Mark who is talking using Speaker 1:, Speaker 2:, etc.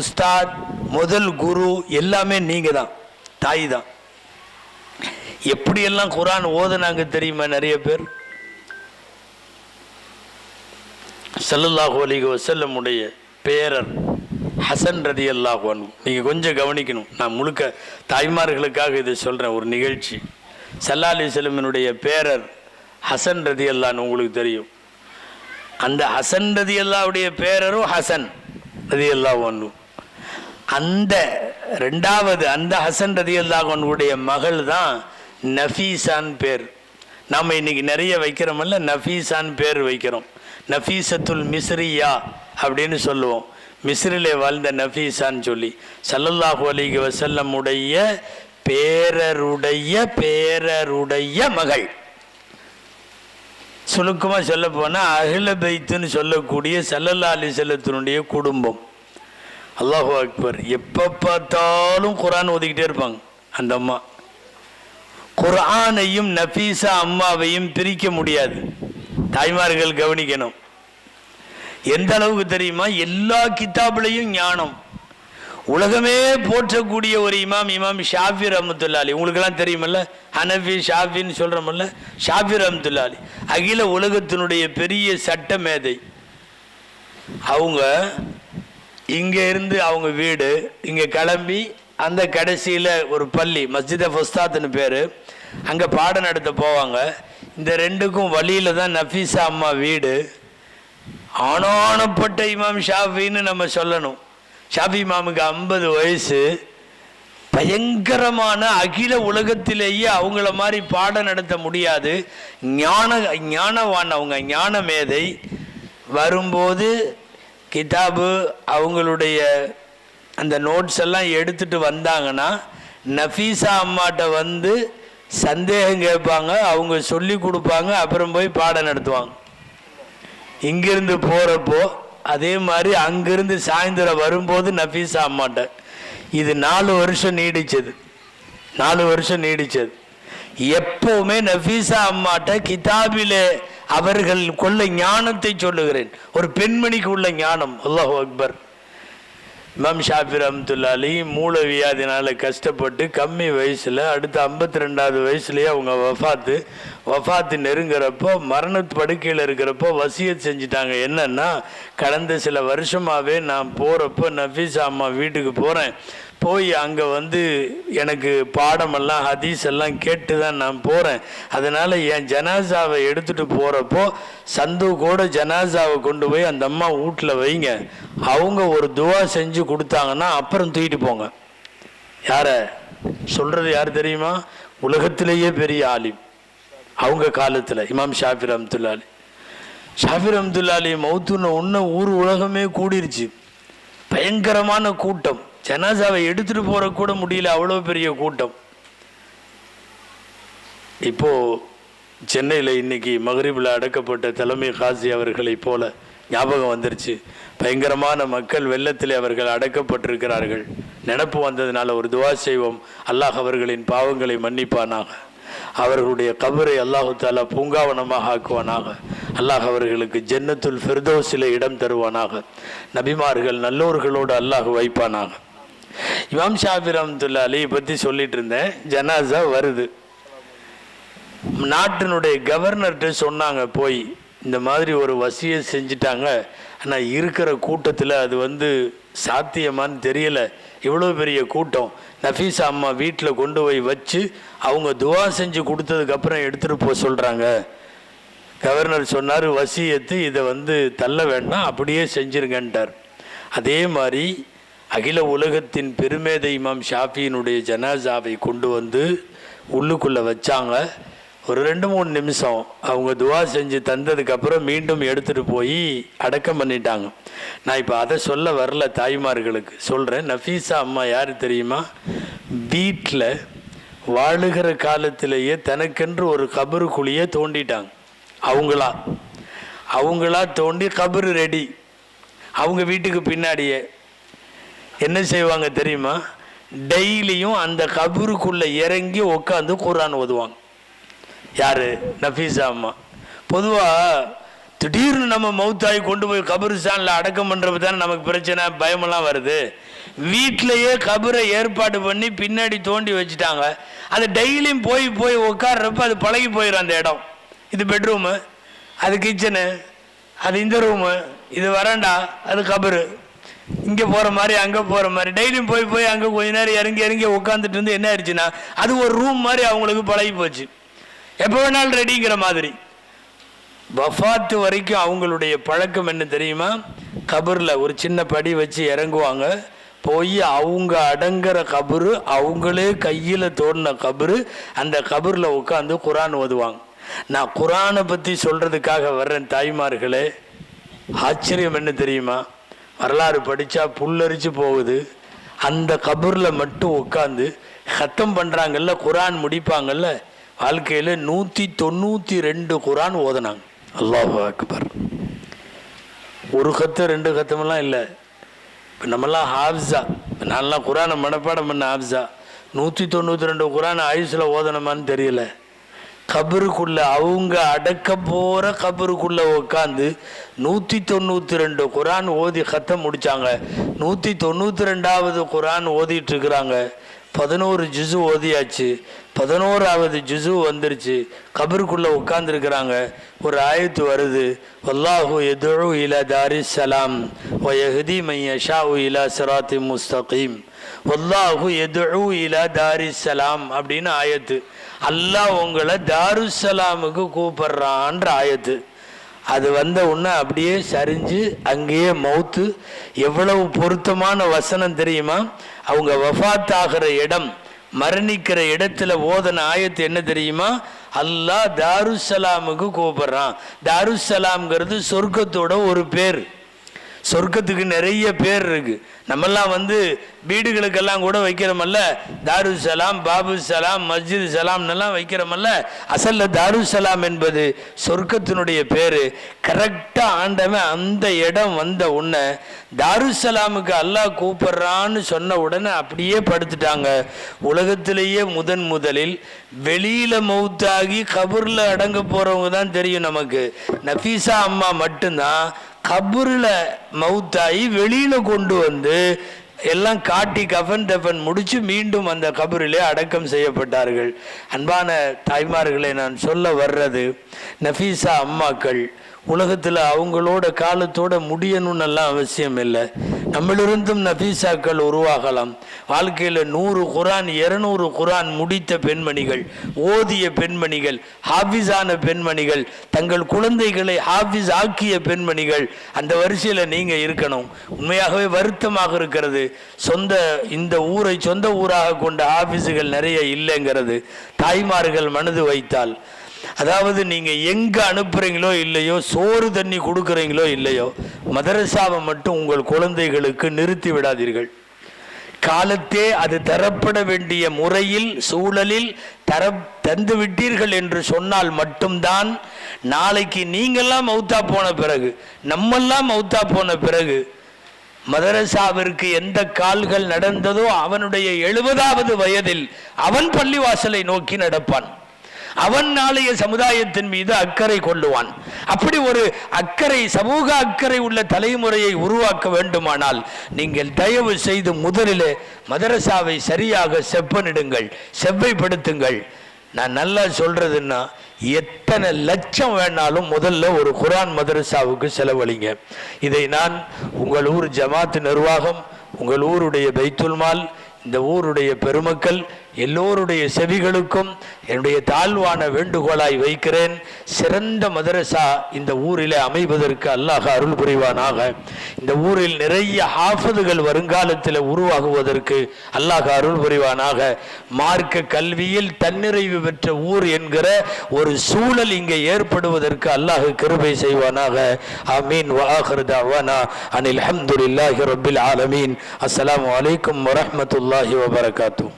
Speaker 1: உஸ்தாத், முதல் குரு எல்லாமே நீங்க தான், தாய் தான். எப்படியெல்லாம் குரான் ஓதுனாங்க தெரியுமா? நிறைய பேர் ஸல்லல்லாஹு அலைஹி வஸல்லம் உடைய பேரர் ஹசன் ரலியல்லாஹு அன்ஹு. நீங்கள் கொஞ்சம் கவனிக்கணும், நான் முழுக்க தாய்மார்களுக்காக இதை சொல்கிறேன். ஒரு நிகழ்ச்சி, ஸல்லல்லாஹு அலைஹி வஸல்லமினுடைய பேரர் ஹசன் ரலியல்லாஹு அன்ஹு உங்களுக்கு தெரியும். அந்த ஹசன் ரலியல்லாஹுடைய பேரரும் ஹசன் ரலியல்லாஹு அன்ஹு. அந்த ரெண்டாவது அந்த ஹசன் ரலியல்லாஹு அன்ஹுடைய மகள் தான் நஃபீசான் பேர். நாம் இன்னைக்கு நிறைய வைக்கிறோமல்ல, நஃபீசான் பேர் வைக்கிறோம். நஃபீசத்துல் மிஸ்ரியா அப்படின்னு சொல்லுவோம், மிஸ்ரிலே வாழ்ந்த நஃபீசான்னு சொல்லி. ஸல்லல்லாஹு அலைஹி வஸல்லம் உடைய பேரருடைய பேரருடைய மகள். சுருக்கமாக சொல்ல போனால் அஹ்ல பைத்துன்னு சொல்லக்கூடிய ஸல்லல்லாஹு அலைஹி வஸல்லத்தினுடைய குடும்பம். அல்லாஹு அக்பர். எப்போ பார்த்தாலும் குர்ஆன் ஓதிக்கிட்டே இருப்பாங்க அந்த அம்மா. குர்ஆனையும் நஃபீசா அம்மாவையும் பிரிக்க முடியாது. தாய்மார்கள் கவனிக்கணும். எந்த அளவுக்கு தெரியுமா? எல்லா கிதாபிலையும் ஞானம். உலகமே போற்றக்கூடிய ஒரு இமாம், இமாம் ஷாஃபி ரஹ்மத்துல்லாஹி அலைஹி. உங்களுக்கெல்லாம் தெரியுமல்ல, ஹனஃபி ஷாஃபின்னு சொல்கிறோமல்ல, ஷாஃபி ரஹ்மத்துல்லாஹி அலைஹி அகில உலகத்தினுடைய பெரிய சட்ட மேதை. அவங்க இங்கே இருந்து அவங்க வீடு இங்கே கிளம்பி அந்த கடைசியில் ஒரு பள்ளி, மஸ்ஜித் ஃபுஸ்தாத்னு பேர், அங்கே பாடம் நடத்த போவாங்க. இந்த ரெண்டுக்கும் வழியில் தான் நஃபீசா அம்மா வீடு. ஆனானப்பட்ட இமாம் ஷாஃபின்னு நம்ம சொல்லணும். ஷாஃபி இமாமுக்கு 50 வயசு. பயங்கரமான அகில உலகத்திலேயே அவங்கள மாதிரி பாடம் நடத்த முடியாது. ஞானவான் அவங்க, ஞான மேதை. வரும்போது கிதாபு அவங்களுடைய அந்த நோட்ஸ் எல்லாம் எடுத்துகிட்டு வந்தாங்கன்னா நஃபீசா அம்மாட்ட வந்து சந்தேகம் கேட்பாங்க, அவங்க சொல்லி கொடுப்பாங்க, அப்புறம் போய் பாடம் நடத்துவாங்க. இங்கிருந்து போகிறப்போ அதே மாதிரி அங்கிருந்து சாயந்தரம் வரும்போது நஃபீசா அம்மாட்ட. இது 4 வருஷம் நீடிச்சது. 4 வருஷம் நீடிச்சது. எப்பவுமே நஃபீசா அம்மாட்ட கிதாபிலே அவர்கள் கொள்ள ஞானத்தை சொல்லுகிறேன். ஒரு பெண்மணிக்கு உள்ள ஞானம். அல்லாஹு அக்பர். இமாம் ஷாஃபி ரஹ்மத்துல்லாஹி அலைஹி மூளை வியாதினால் கஷ்டப்பட்டு கம்மி வயசில், அடுத்த 52வது வயசுலேயே அவங்க வஃபாத்து நெருங்கிறப்போ, மரணத்து படுக்கையில் இருக்கிறப்போ வசியத் செஞ்சிட்டாங்க. என்னன்னா, கடந்த சில வருஷமாகவே நான் போகிறப்போ நஃபீசா அம்மா வீட்டுக்கு போகிறேன், போய் அங்கே வந்து எனக்கு பாடமெல்லாம் ஹதீஸ் எல்லாம் கேட்டு தான் நான் போகிறேன். அதனால் என் ஜனாசாவை எடுத்துகிட்டு போகிறப்போ சந்தூக்கோட ஜனாசாவை கொண்டு போய் அந்த அம்மா வீட்டில் வைங்க, அவங்க ஒரு துவா செஞ்சு கொடுத்தாங்கன்னா அப்புறம் தூக்கிட்டு போங்க. யாரை சொல்கிறது? யார் தெரியுமா? உலகத்திலேயே பெரிய ஆலிம் அவங்க காலத்தில் இமாம் ஷாஃபி ரஹ்மத்துல்லாஹி அலைஹி. ஷாஃபி ரஹ்மத்துல்லாஹி அலைஹி மௌத்துன ஒன்று ஊர் உலகமே கூடிருச்சு. பயங்கரமான கூட்டம். ஜனாசாவை எடுத்துகிட்டு போகிற கூட முடியல, அவ்வளோ பெரிய கூட்டம். இப்போது சென்னையில் இன்னைக்கு மக்ரிபில் அடக்கப்பட்ட தலைமை காசி அவர்களை போல ஞாபகம் வந்துருச்சு. பயங்கரமான மக்கள் வெள்ளத்தில் அவர்கள் அடக்கப்பட்டிருக்கிறார்கள். நினப்பு வந்ததுனால ஒரு துவா செய்வோம். அல்லாஹ் அவர்களின் பாவங்களை மன்னிப்பானாக, அவர்களுடைய கபரை அல்லாஹு தாலா பூங்காவனமாக ஆக்குவானாக, அல்லாஹ் அவர்களுக்கு ஜன்னத்துல் ஃபிர்தௌஸில் இடம் தருவானாக, நபிமார்கள் நல்லோர்களோடு அல்லாஹ் வைப்பானாக. இமாம் ஷாஃபி ரஹ்மத்துல்லாஹி அலைஹி பற்றி சொல்லிட்டு இருந்தேன். ஜனாசா வருது. நாட்டினுடைய கவர்னர்கிட்ட சொன்னாங்க, போய் இந்த மாதிரி ஒரு வசியை செஞ்சிட்டாங்க, ஆனால் இருக்கிற கூட்டத்தில் அது வந்து சாத்தியமானு தெரியலை, இவ்வளோ பெரிய கூட்டம், நஃபீசா அம்மா வீட்டில் கொண்டு போய் வச்சு அவங்க துவா செஞ்சு கொடுத்ததுக்கப்புறம் எடுத்துகிட்டு போக சொல்கிறாங்க. கவர்னர் சொன்னார், வசியத்து இதை வந்து தள்ள வேண்டாம், அப்படியே செஞ்சிருங்கன்ட்டார். அதே மாதிரி அகில உலகத்தின் பெருமேதை இமாம் ஷாஃபியினுடைய ஜனாசாவை கொண்டு வந்து உள்ளுக்குள்ளே வச்சாங்க. ஒரு 2-3 நிமிஷம் அவங்க துவா செஞ்சு தந்ததுக்கப்புறம் மீண்டும் எடுத்துகிட்டு போய் அடக்கம் பண்ணிட்டாங்க. நான் இப்போ அதை சொல்ல வரல, தாய்மார்களுக்கு சொல்கிறேன். நஃபீசா அம்மா யார் தெரியுமா? வீட்டில் வாழுகிற காலத்திலேயே தனக்கென்று ஒரு கபரு குழியை தோண்டிட்டாங்க. அவங்களா தோண்டி கபரு ரெடி. அவங்க வீட்டுக்கு பின்னாடியே என்ன செய்வாங்க தெரியுமா? டெய்லியும் அந்த கபருக்குள்ளே இறங்கி உட்காந்து குர்ஆன் ஓதுவாங்க. யார்? நஃபீசா அம்மா. பொதுவாக திடீர்னு நம்ம மௌத்தாகி கொண்டு போய் கபரிஸ்தானில் அடக்கம் பண்ணுறது தானே நமக்கு பிரச்சனை, பயமெல்லாம் வருது. வீட்டிலையே கபரை ஏற்பாடு பண்ணி பின்னாடி தோண்டி வச்சுட்டாங்க. அது டெய்லியும் போய் போய் உட்கார்றப்ப அது பழகி போயிடும். அந்த இடம், இது பெட்ரூமு, அது கிச்சனு, அது இந்த ரூமு, இது வராண்டா, அது கபரு, இங்கே போகிற மாதிரி அங்கே போகிற மாதிரி டெய்லியும் போய் போய் அங்கே கொஞ்ச நேரம் இறங்கி இறங்கி உட்காந்துட்டு இருந்து என்ன ஆயிடுச்சுன்னா அது ஒரு ரூம் மாதிரி அவங்களுக்கு பழகி போச்சு. எப்போ வேணாலும் ரெடிங்கிற மாதிரி. வஃபாத்து வரைக்கும் அவங்களுடைய பழக்கம் என்ன தெரியுமா? கபரில் ஒரு சின்ன படி வச்சு இறங்குவாங்க. போய் அவங்க அடங்குற கபரு, அவங்களே கையில் தோண்டின கபரு, அந்த கபரில் உட்காந்து குரான் ஓதுவாங்க. நான் குரானை பற்றி சொல்கிறதுக்காக வர்றேன் தாய்மார்களே. ஆச்சரியம் என்ன தெரியுமா? வரலாறு படித்தா புல்லரிச்சு போகுது. அந்த கபரில் மட்டும் உட்காந்து ஹத்தம் பண்ணுறாங்கல்ல, குரான் முடிப்பாங்கல்ல, வாழ்க்கையில் 192 குரான் ஓதுனாங்க. அல்லாஹ் அக்பர். ஒரு கத்தம் 2 கத்தமெல்லாம் இல்லை. இப்போ நம்மெல்லாம் ஹாஃப்ஸா, நான்லாம் குரானை மனப்பாடம் பண்ண ஹாஃப்ஸா. 192 குரான் ஆயுசில் ஓதனமான்னு தெரியல. கபருக்குள்ள அவங்க அடக்க போகிற கபருக்குள்ளே உட்காந்து 192 குரான் ஓதி கத்தம் முடித்தாங்க. 192வது குரான் ஓதிட்டு இருக்கிறாங்க. 11 ஜுசு ஓதியாச்சு. 11வது ஜுசு வந்துருச்சு. கபருக்குள்ளே உட்காந்துருக்கிறாங்க. ஒரு ஆயத்து வருது, வல்லாஹு யதுஉ இலா தாரிஸ் சலாம் வ யஹ்தி மன் யஷாஉ இலா சிராத்தி முஸ்தகீம். வல்லாஹு யதுஉ இலா தாரிஸ் சலாம் அப்படின்னு ஆயத்து. அல்லாஹ் உங்களை தாருசலாமுக்கு கூப்பிடுறான்ற ஆயத்து. அது வந்த உடனே அப்படியே சரிஞ்சு அங்கேயே மௌத்து. எவ்வளவு பொருத்தமான வசனம் தெரியுமா? அவங்க வஃபாத் ஆகிற இடம், மரணிக்கிற இடத்துல ஓதன ஆயத்து என்ன தெரியுமா? அல்லாஹ் தாருசலாமுக்கு கூப்பிடுறான். தாருசலாம்ங்கிறது சொர்க்கத்தோட ஒரு பேர். சொர்க்கத்துக்கு நிறைய பேர் இருக்கு. நம்மெல்லாம் வீடுகளுக்கெல்லாம் கூட வைக்கிறோமல்ல, தாருசலாம், பாபு சலாம், மஸ்ஜித் சலாம்னெல்லாம் வைக்கிறோமல்ல. அசல்ல தாருசலாம் என்பது சொர்க்கத்தினுடைய பேர். கரெக்டாக ஆண்டவன் அந்த இடம் வந்த உடனே தாருசலாமுக்கு அல்லாஹ் கூப்பிட்றான்னு சொன்ன உடனே அப்படியே படுத்துட்டாங்க. உலகத்திலேயே முதலில் வெளியில் மௌத்தாகி கபூரில் அடங்க போகிறவங்க தான் தெரியும் நமக்கு. நஃபீசா அம்மா மட்டும்தான் கபூரில் மௌத்தாகி வெளியில் கொண்டு வந்து எல்லாம் காட்டி கஃன் தஃபன் முடிச்சு மீண்டும் அந்த கபரிலே அடக்கம் செய்யப்பட்டார்கள். அன்பான தாய்மார்களை நான் சொல்ல வர்றது, நஃபீசா அம்மாக்கள் உலகத்தில் அவங்களோட காலத்தோட முடியணும்னு எல்லாம் அவசியம் இல்லை. நம்மளிருந்தும் நஃபீசாக்கள் உருவாகலாம். வாழ்க்கையில் 100 குரான் 200 குரான் முடித்த பெண்மணிகள், ஓதிய பெண்மணிகள், ஹாஃபிஸான பெண்மணிகள், தங்கள் குழந்தைகளை ஹாஃபிஸ் ஆக்கிய பெண்மணிகள், அந்த வரிசையில் நீங்கள் இருக்கணும். உண்மையாகவே வருத்தமாக இருக்கிறது, இந்த ஊரை சொந்த ஊராக கொண்ட ஹாஃபிஸுகள் நிறைய இல்லைங்கிறது. தாய்மார்கள் மனது வைத்தால், அதாவது நீங்கள் எங்கே அனுப்புகிறீங்களோ இல்லையோ, சோறு தண்ணி கொடுக்குறீங்களோ இல்லையோ, மதரசாவை மட்டும் உங்கள் குழந்தைகளுக்கு நிறுத்தி விடாதீர்கள். காலத்தே அது தரப்பட வேண்டிய முறையில் சூழலில் தந்து விட்டீர்கள் என்று சொன்னால் மட்டும்தான் நாளைக்கு நீங்கள்லாம் மௌத்தா போன பிறகு, நம்மெல்லாம் மௌத்தா போன பிறகு, மதரசாவிற்கு எந்த கால்கள் நடந்ததோ அவனுடைய 70வது வயதில் அவன் பள்ளிவாசலை நோக்கி நடப்பான். அவன் நாளைய சமுதாயத்தின் மீது அக்கறை கொள்ளுவான். அப்படி ஒரு அக்கறை, சமூக அக்கறை உள்ள தலைமுறையை உருவாக்க வேண்டுமானால் நீங்கள் தயவு செய்து முதலிலே மதரசாவை சரியாக செப்பனிடுங்கள், செவ்வைப்படுத்துங்கள். நான் நல்லா சொல்றதுன்னா, எத்தனை லட்சம் வேணாலும் முதல்ல ஒரு குர்ஆன் மதரசாவுக்கு செலவழிங்க. இதை நான் உங்கள் ஊர் ஜமாத் நிர்வாகம், உங்கள் ஊருடைய பைத்துல் மால், இந்த ஊருடைய பெருமக்கள் எல்லோருடைய செவிகளுக்கும் என்னுடைய தாழ்வான வேண்டுகோளாய் வைக்கிறேன். சிறந்த மதரசா இந்த ஊரிலே அமைவதற்கு அல்லாஹ் அருள் புரிவானாக. இந்த ஊரில் நிறைய ஹாஃபிதுகள் வருங்காலத்தில் உருவாகுவதற்கு அல்லாஹ் அருள் புரிவானாக. மார்க்க கல்வியில் தன்னிறைவு பெற்ற ஊர் என்கிற ஒரு சூழல் இங்கே ஏற்படுவதற்கு அல்லாஹ் கிருபை செய்வானாக. ஆமீன். வ ஆகிரு தஅவானா அனில் ஹம்துலில்லாஹி ரப்பில் ஆலமீன். அஸ்ஸலாமு அலைக்கும் வரஹ்மத்துல்லாஹி வபரகாத்துஹு.